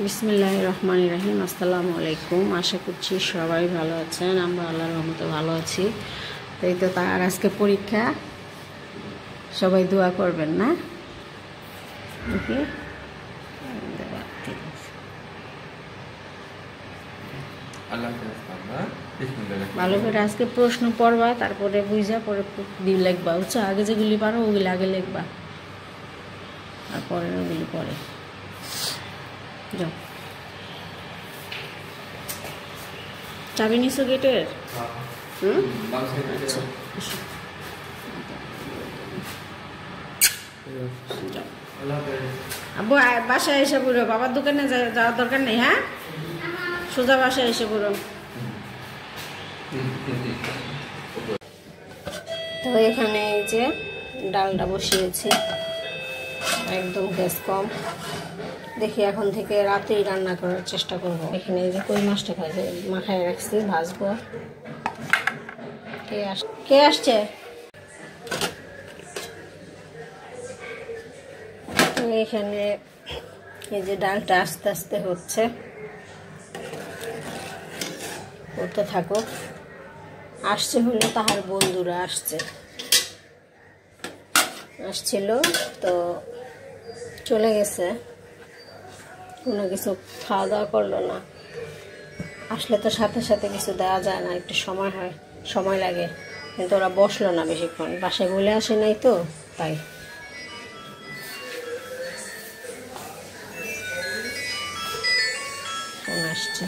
বিসমিল্লাহির রহমানির রহিম। আসসালামু আলাইকুম। আশা করছি সবাই ভালো আছেন। আমরা আল্লাহর রহমতে ভালো আছি। এই তো তার আজকে পরীক্ষা, সবাই দোয়া করবেন না? ওকে, ভালো করে আজকে প্রশ্ন পড়বা, তারপরে বুঝা পরে লিখবা, বুঝছো? আগে যেগুলি পারো ওগুলি আগে লিখবা, আর পরে ওগুলি পরে যাও। চাবি নিছো গেটের? আব্বু বাসায় এসে পড়ো, বাবার দোকানে যাওয়ার দরকার নেই। হ্যাঁ, সোজা বাসায় এসে পড়ো। তো এখানে এই যে ডালটা বসিয়েছি, একদম গ্যাস কম। দেখি এখন থেকে রাতেই রান্না করার চেষ্টা করব। এখানে এই যে কই মাছটা মাখায় রাখছি, ভাজবো। কে আসছে? এখানে এই যে ডালটা আস্তে আস্তে হচ্ছে, করতে থাকো। আসছে হলো তাহার বন্ধুরা আসছিল, তো চলে গেছে, কোনো কিছু খাওয়া দাওয়া করলো না। আসলে তো সাথে সাথে কিছু দেওয়া যায় না, একটু সময় লাগে। কিন্তু ওরা বসলো না বেশিক্ষণ, বাসায় বলে আসে নাই তো, তাই। ফোন আসছে।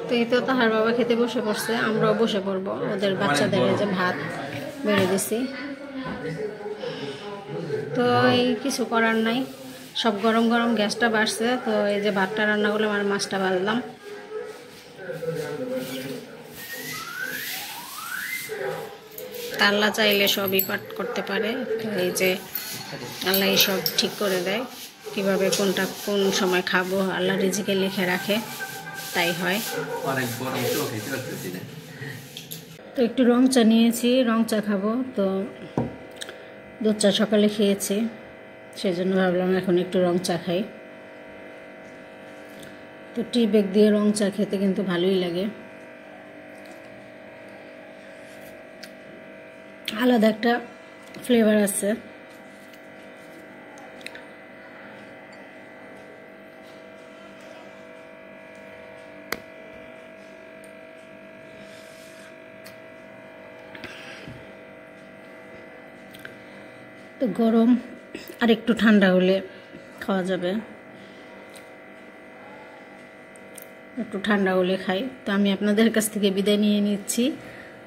তো এই তো তাহার বাবা খেতে বসে পড়ছে, আমরাও বসে পড়বো। ওদের বাচ্চাদের যে ভাত বেড়ে দিছি, তো এই কিছু করার নাই, সব গরম গরম গ্যাসটা বাড়ছে। তো এই যে ভাতটা রান্না করলাম আর মাছটা ভাজলাম। আল্লাহ চাইলে সবই পাঠ করতে পারে। তো এই যে আল্লাহ সব ঠিক করে দেয়, কিভাবে কোনটা কোন সময় খাবো আল্লাহ রিজিকে লিখে রাখে, তাই হয়। তো একটু রং চা নিয়েছি, রং চা খাবো। তো দুধ চা সকালে খেয়েছি, সেই জন্য ভাবলাম এখন একটু রং চা খাই। তো টি ব্যাগ দিয়ে রং চা খেতে কিন্তু ভালোই লাগে, আলাদা একটা ফ্লেভার আছে। তো গরম আর একটু ঠান্ডা হলে খাওয়া যাবে, একটু ঠান্ডা হলে খাই। তো আমি আপনাদের কাছ থেকে বিদায় নিয়ে নিচ্ছি।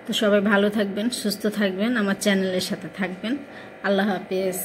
তো সবাই ভালো থাকবেন, সুস্থ থাকবেন, আমার চ্যানেলের সাথে থাকবেন। আল্লাহ হাফেজ।